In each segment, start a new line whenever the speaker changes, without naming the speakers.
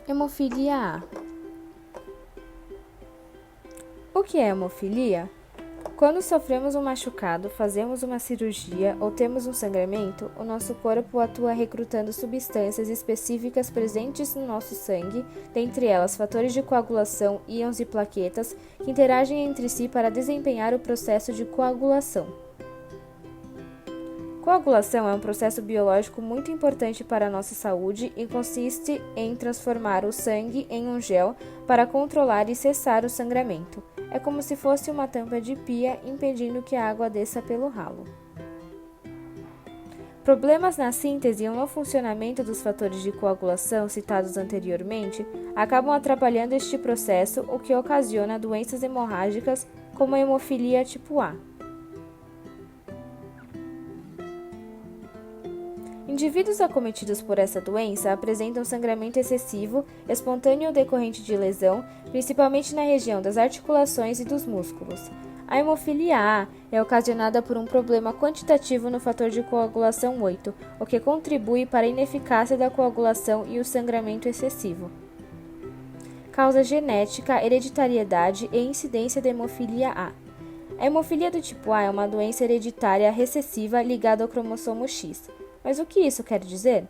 Hemofilia A. O que é hemofilia? Quando sofremos um machucado, fazemos uma cirurgia ou temos um sangramento, o nosso corpo atua recrutando substâncias específicas presentes no nosso sangue, dentre elas fatores de coagulação, íons e plaquetas, que interagem entre si para desempenhar o processo de coagulação. Coagulação é um processo biológico muito importante para a nossa saúde e consiste em transformar o sangue em um gel para controlar e cessar o sangramento. É como se fosse uma tampa de pia impedindo que a água desça pelo ralo. Problemas na síntese ou no funcionamento dos fatores de coagulação citados anteriormente acabam atrapalhando este processo, o que ocasiona doenças hemorrágicas como a hemofilia tipo A. Indivíduos acometidos por essa doença apresentam sangramento excessivo, espontâneo ou decorrente de lesão, principalmente na região das articulações e dos músculos. A hemofilia A é ocasionada por um problema quantitativo no fator de coagulação 8, o que contribui para a ineficácia da coagulação e o sangramento excessivo. Causa genética, hereditariedade e incidência da hemofilia A. A hemofilia do tipo A é uma doença hereditária recessiva ligada ao cromossomo X. Mas o que isso quer dizer?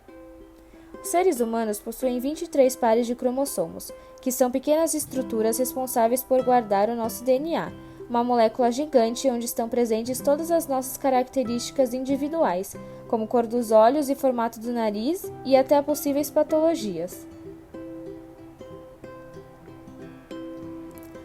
Os seres humanos possuem 23 pares de cromossomos, que são pequenas estruturas responsáveis por guardar o nosso DNA, uma molécula gigante onde estão presentes todas as nossas características individuais, como cor dos olhos e formato do nariz e até possíveis patologias.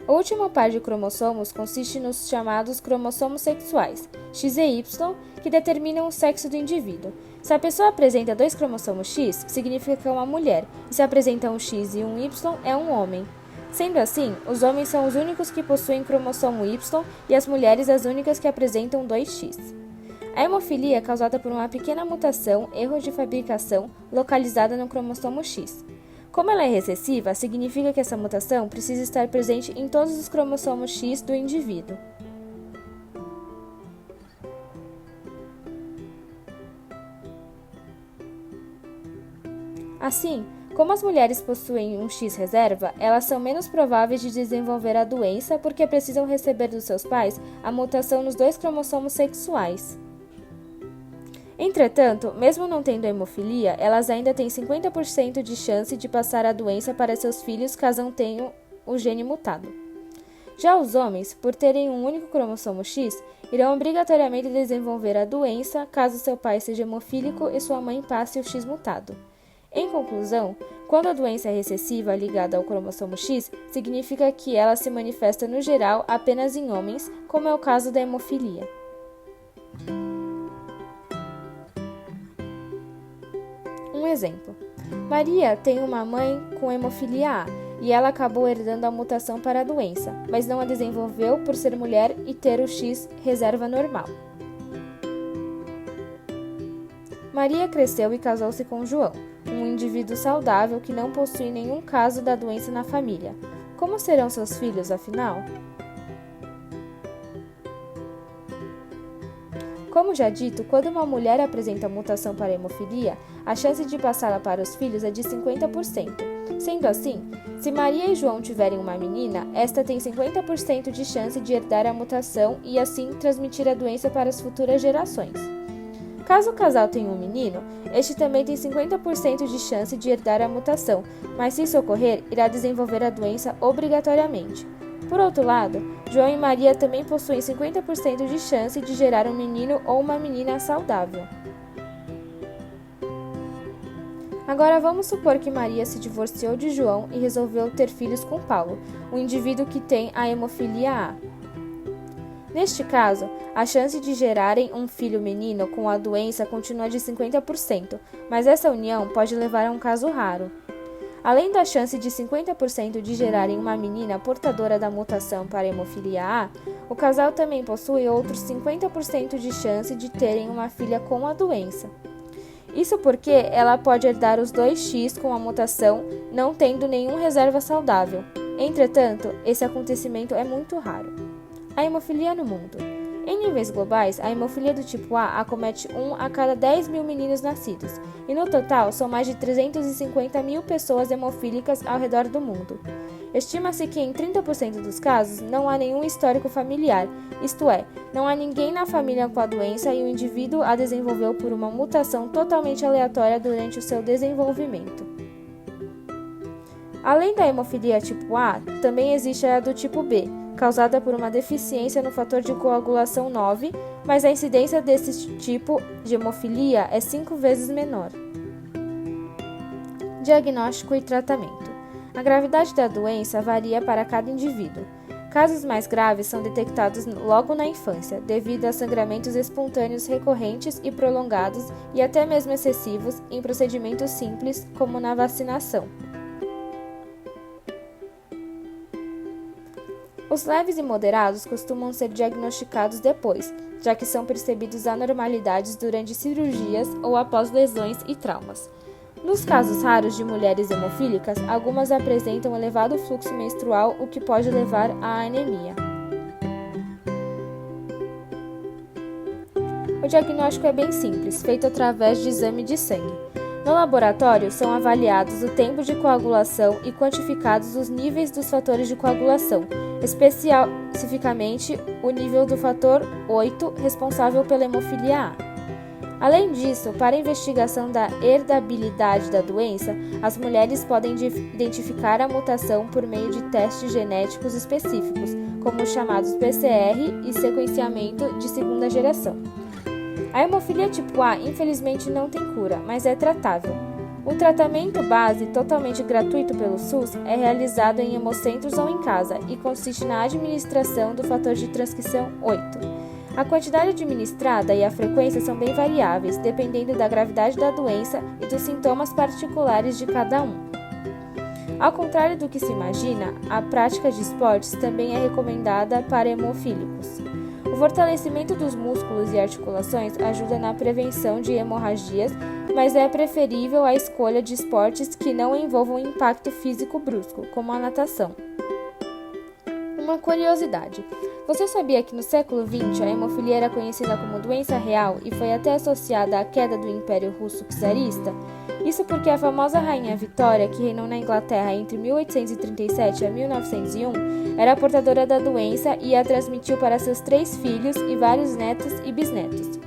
O último par de cromossomos consiste nos chamados cromossomos sexuais, X e Y, que determinam o sexo do indivíduo. Se a pessoa apresenta 2 cromossomos X, significa que é uma mulher, e se apresenta um X e um Y, é um homem. Sendo assim, os homens são os únicos que possuem cromossomo Y e as mulheres as únicas que apresentam 2X. A hemofilia é causada por uma pequena mutação, erro de fabricação, localizada no cromossomo X. Como ela é recessiva, significa que essa mutação precisa estar presente em todos os cromossomos X do indivíduo. Assim, como as mulheres possuem um X reserva, elas são menos prováveis de desenvolver a doença porque precisam receber dos seus pais a mutação nos 2 cromossomos sexuais. Entretanto, mesmo não tendo hemofilia, elas ainda têm 50% de chance de passar a doença para seus filhos caso tenham o gene mutado. Já os homens, por terem um único cromossomo X, irão obrigatoriamente desenvolver a doença caso seu pai seja hemofílico e sua mãe passe o X mutado. Em conclusão, quando a doença é recessiva ligada ao cromossomo X, significa que ela se manifesta no geral apenas em homens, como é o caso da hemofilia. Um exemplo. Maria tem uma mãe com hemofilia A e ela acabou herdando a mutação para a doença, mas não a desenvolveu por ser mulher e ter o X reserva normal. Maria cresceu e casou-se com João, um indivíduo saudável que não possui nenhum caso da doença na família. Como serão seus filhos, afinal? Como já dito, quando uma mulher apresenta mutação para a hemofilia, a chance de passá-la para os filhos é de 50%. Sendo assim, se Maria e João tiverem uma menina, esta tem 50% de chance de herdar a mutação e assim transmitir a doença para as futuras gerações. Caso o casal tenha um menino, este também tem 50% de chance de herdar a mutação, mas se isso ocorrer, irá desenvolver a doença obrigatoriamente. Por outro lado, João e Maria também possuem 50% de chance de gerar um menino ou uma menina saudável. Agora vamos supor que Maria se divorciou de João e resolveu ter filhos com Paulo, um indivíduo que tem a hemofilia A. Neste caso, a chance de gerarem um filho menino com a doença continua de 50%, mas essa união pode levar a um caso raro. Além da chance de 50% de gerarem uma menina portadora da mutação para a hemofilia A, o casal também possui outros 50% de chance de terem uma filha com a doença. Isso porque ela pode herdar os 2X com a mutação, não tendo nenhum reserva saudável. Entretanto, esse acontecimento é muito raro. A hemofilia no mundo. Em níveis globais, a hemofilia do tipo A acomete 1 a cada 10 mil meninos nascidos, e no total são mais de 350 mil pessoas hemofílicas ao redor do mundo. Estima-se que em 30% dos casos não há nenhum histórico familiar, isto é, não há ninguém na família com a doença e o indivíduo a desenvolveu por uma mutação totalmente aleatória durante o seu desenvolvimento. Além da hemofilia tipo A, também existe a do tipo B, causada por uma deficiência no fator de coagulação 9, mas a incidência desse tipo de hemofilia é 5 vezes menor. Diagnóstico e tratamento. A gravidade da doença varia para cada indivíduo. Casos mais graves são detectados logo na infância, devido a sangramentos espontâneos recorrentes e prolongados e até mesmo excessivos em procedimentos simples, como na vacinação. Os leves e moderados costumam ser diagnosticados depois, já que são percebidos anormalidades durante cirurgias ou após lesões e traumas. Nos casos raros de mulheres hemofílicas, algumas apresentam elevado fluxo menstrual, o que pode levar à anemia. O diagnóstico é bem simples, feito através de exame de sangue. No laboratório, são avaliados o tempo de coagulação e quantificados os níveis dos fatores de coagulação, especificamente o nível do fator 8, responsável pela hemofilia A. Além disso, para a investigação da herdabilidade da doença, as mulheres podem identificar a mutação por meio de testes genéticos específicos, como os chamados PCR e sequenciamento de segunda geração. A hemofilia tipo A, infelizmente, não tem cura, mas é tratável. O tratamento base, totalmente gratuito pelo SUS, é realizado em hemocentros ou em casa e consiste na administração do fator de transcrição 8. A quantidade administrada e a frequência são bem variáveis, dependendo da gravidade da doença e dos sintomas particulares de cada um. Ao contrário do que se imagina, a prática de esportes também é recomendada para hemofílicos. O fortalecimento dos músculos e articulações ajuda na prevenção de hemorragias, mas é preferível a escolha de esportes que não envolvam impacto físico brusco, como a natação. Uma curiosidade: você sabia que no século XX a hemofilia era conhecida como doença real e foi até associada à queda do Império Russo czarista? Isso porque a famosa Rainha Vitória, que reinou na Inglaterra entre 1837 a 1901, era portadora da doença e a transmitiu para seus 3 filhos e vários netos e bisnetos.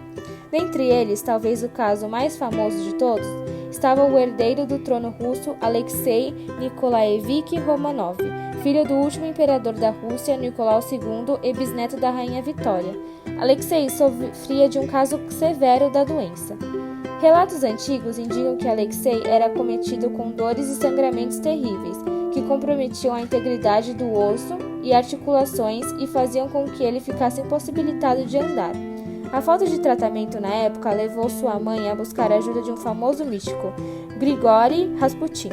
Dentre eles, talvez o caso mais famoso de todos, estava o herdeiro do trono russo Alexei Nikolaevich Romanov, filho do último imperador da Rússia, Nicolau II, e bisneto da Rainha Vitória. Alexei sofria de um caso severo da doença. Relatos antigos indicam que Alexei era acometido com dores e sangramentos terríveis, que comprometiam a integridade do osso e articulações e faziam com que ele ficasse impossibilitado de andar. A falta de tratamento na época levou sua mãe a buscar a ajuda de um famoso místico, Grigori Rasputin.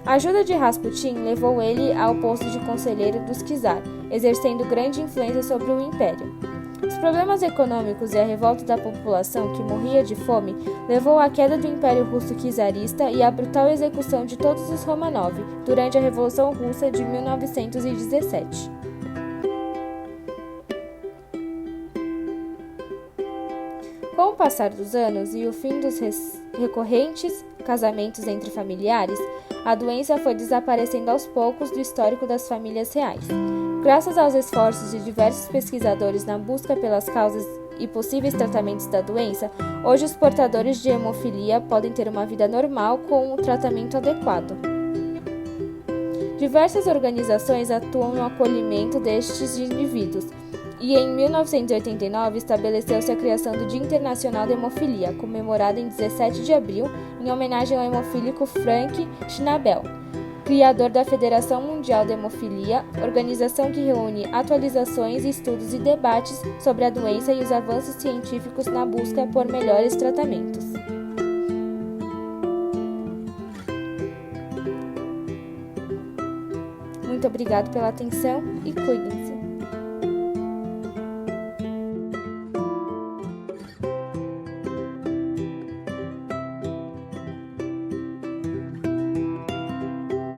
A ajuda de Rasputin levou ele ao posto de conselheiro dos czar, exercendo grande influência sobre o império. Os problemas econômicos e a revolta da população que morria de fome levou à queda do Império Russo czarista e à brutal execução de todos os Romanov durante a Revolução Russa de 1917. Com o passar dos anos e o fim dos recorrentes casamentos entre familiares, a doença foi desaparecendo aos poucos do histórico das famílias reais. Graças aos esforços de diversos pesquisadores na busca pelas causas e possíveis tratamentos da doença, hoje os portadores de hemofilia podem ter uma vida normal com um tratamento adequado. Diversas organizações atuam no acolhimento destes indivíduos, e em 1989 estabeleceu-se a criação do Dia Internacional da Hemofilia, comemorado em 17 de abril, em homenagem ao hemofílico Frank Schnabel, criador da Federação Mundial da Hemofilia, organização que reúne atualizações, estudos e debates sobre a doença e os avanços científicos na busca por melhores tratamentos. Muito obrigado pela atenção e cuidem-se!